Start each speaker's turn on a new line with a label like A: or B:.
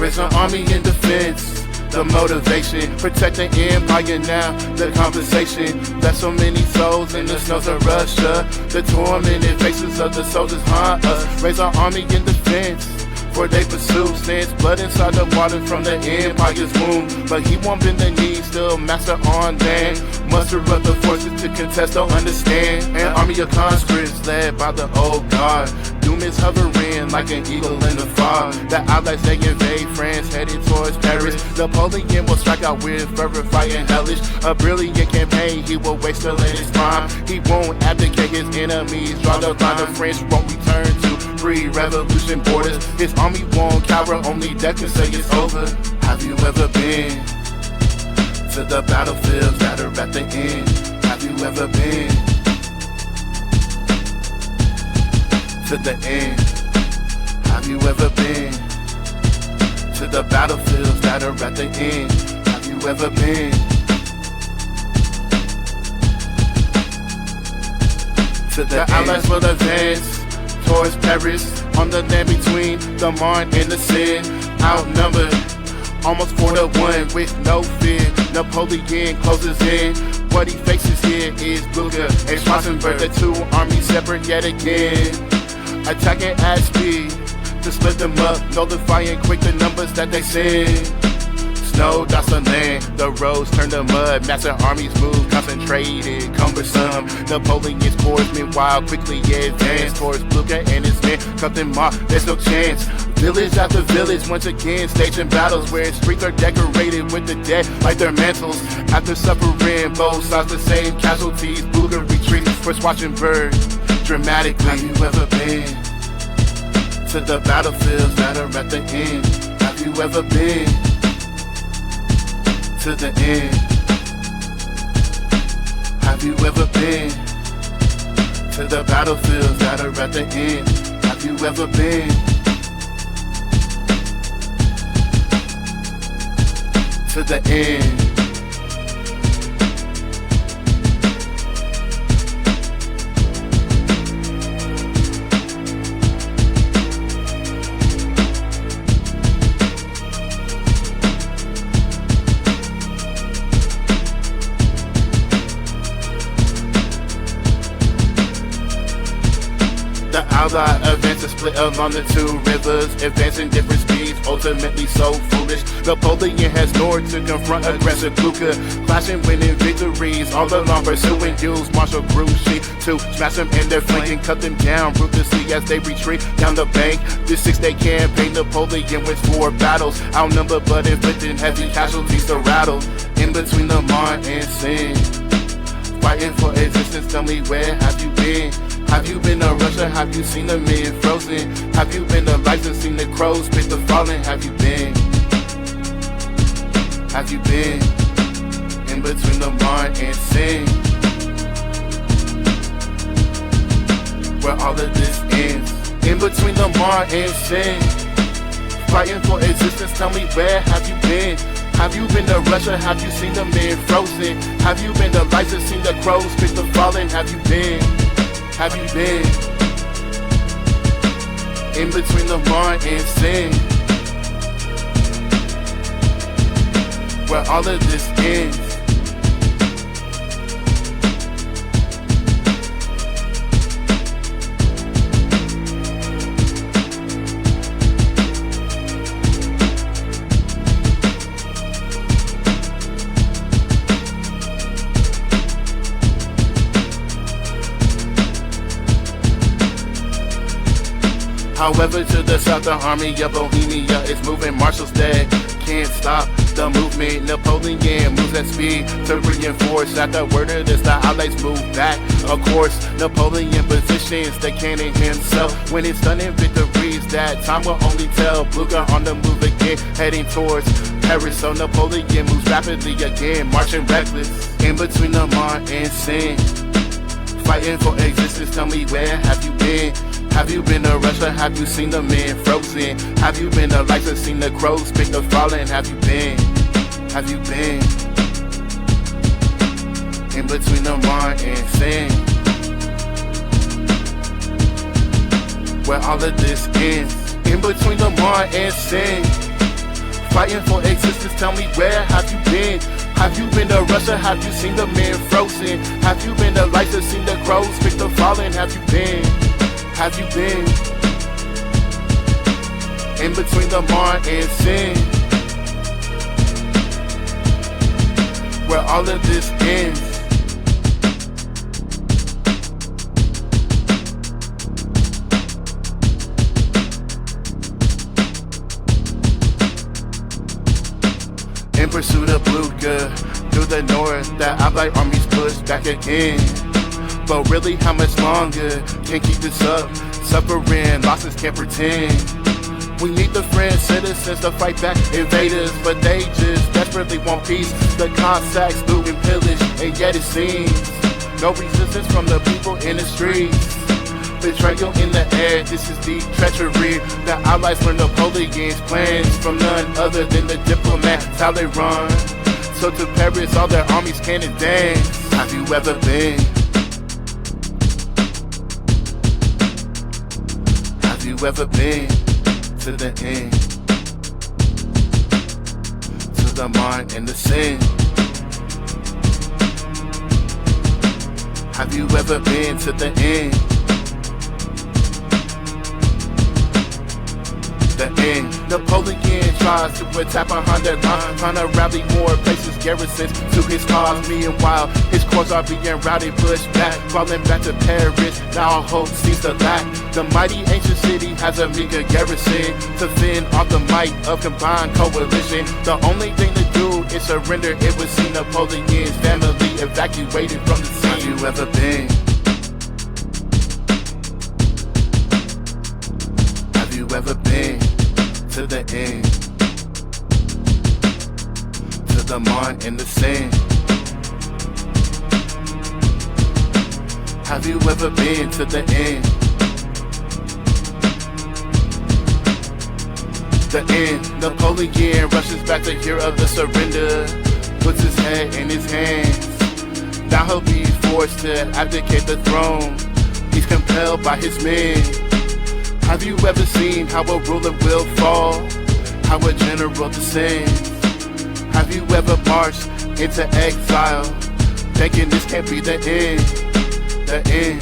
A: Raise an army in defense. The motivation, protect the empire now, the conversation. Left so many souls in the snows of Russia. The tormented faces of the soldiers haunt us. Raise our army in defense, for they pursue sins. Blood inside the water from the empire's womb. But he won't bend the knee, still master on land. Muster up the forces to contest, don't understand. An army of conscripts led by the old guard. Doom is hovering like an eagle in the fog. The allies they invade France, headed towards Paris. Napoleon will strike out with fervor, fighting hellish. A brilliant campaign, he will waste till in his prime. He won't abdicate his enemies, draw the line. The French won't return to pre-revolution borders. His army won't cower, only death can say it's over. Have you ever been to the battlefields that are at the end? Have you ever been to the end? Have you ever been to the battlefields that are at the end? Have you ever been to the Allies will advance towards Paris on the land between the Marne and the Seine. Outnumbered almost 4-1 with no fear. Napoleon closes in. What he faces here is Blucher and Schwarzenberg, the two armies separate yet again. Attacking at speed to split them up, notifying quick the numbers that they send. Snow dots the land, the roads turn to mud. Massive armies move, concentrated, cumbersome. Napoleon's corps meanwhile quickly advance towards Blucher and his men. Cut them off, there's no chance. Village after village, once again staging battles where streets are decorated with the dead like their mantles. After suffering both sides the same casualties, Blucher retreats for Schwarzenberg dramatically. Have you ever been to the battlefields that are at the end? Have you ever been to the end? Have you ever been to the battlefields that are at the end? Have you ever been to the end? The Allied advance is split along the two rivers, advancing different speeds, ultimately so foolish. Napoleon has north to confront aggressive Blucher, clashing winning victories all along, pursuing Hughes, Marshal Grouchy to smash them in their flank and cut them down ruthlessly as they retreat down the bank. This 6-day campaign, Napoleon wins 4 battles, outnumbered but inflicting heavy casualties to rattle. In between the Marne and Seine, fighting for existence, tell me where have you been? Have you been to Russia? Have you seen the men frozen? Have you been to Leipzig, seen the crows pick the fallen? Have you been? Have you been in between the Marne and Seine, where all of this ends? In between the Marne and Seine, fighting for existence, tell me where have you been? Have you been to Russia? Have you seen the men frozen? Have you been to Leipzig, seen the crows pick the fallen? Have you been? Have you been in between the Marne and Seine, where all of this ends? However, to the south, the army of Bohemia is moving. Marshals dead, can't stop the movement. Napoleon moves at speed to reinforce. At the word of this, the Allies move back. Of course, Napoleon positions the cannon himself. When it's done in victories, that time will only tell. Blucher on the move again, heading towards Paris. So Napoleon moves rapidly again, marching reckless. In between the Marne and Seine, fighting for existence, tell me where have you been? Have you been to Russia? Have you seen the men frozen? Have you been to Leipzig, seen the crows pick the fallen? Have you been? Have you been in between the Marne and Seine, where all of this ends? In between the Marne and Seine, fighting for existence, tell me where have you been? Have you been to Russia? Have you seen the men frozen? Have you been to Leipzig, seen the crows pick the fallen? Have you been? Have you been? In between the Marne and Seine, where all of this ends. In pursuit of Blucher, through the north, the Allied armies push back again. But really, how much longer can keep this up? Suffering, losses can't pretend. We need the French citizens to fight back invaders, but they just desperately want peace. The Cossacks loot and pillage, and yet it seems no resistance from the people in the streets. Betrayal in the air, this is deep treachery. The Allies learned Napoleon's plans from none other than the diplomats, how they run. So to Paris, all their armies can advance. Have you ever been? Have you ever been to the end? To the Marne and the Seine? Have you ever been to the end? The end. Napoleon tries to attack behind that line, trying to rally more places, garrisons to his cause. Meanwhile, his corps are being routed, pushed back, falling back to Paris. Now all hope seems to lack. The mighty ancient city has a meager garrison to fend off the might of combined coalition. The only thing to do is surrender. It would seem Napoleon's family evacuated from the scene. Have you ever been? Have you ever been to the end? To the Marne and the Seine? Have you ever been to the end? The end. Napoleon rushes back to hear of the surrender, puts his head in his hands. Now he'll be forced to abdicate the throne. He's compelled by his men. Have you ever seen how a ruler will fall? How a general descends? Have you ever marched into exile, thinking this can't be the end? The end.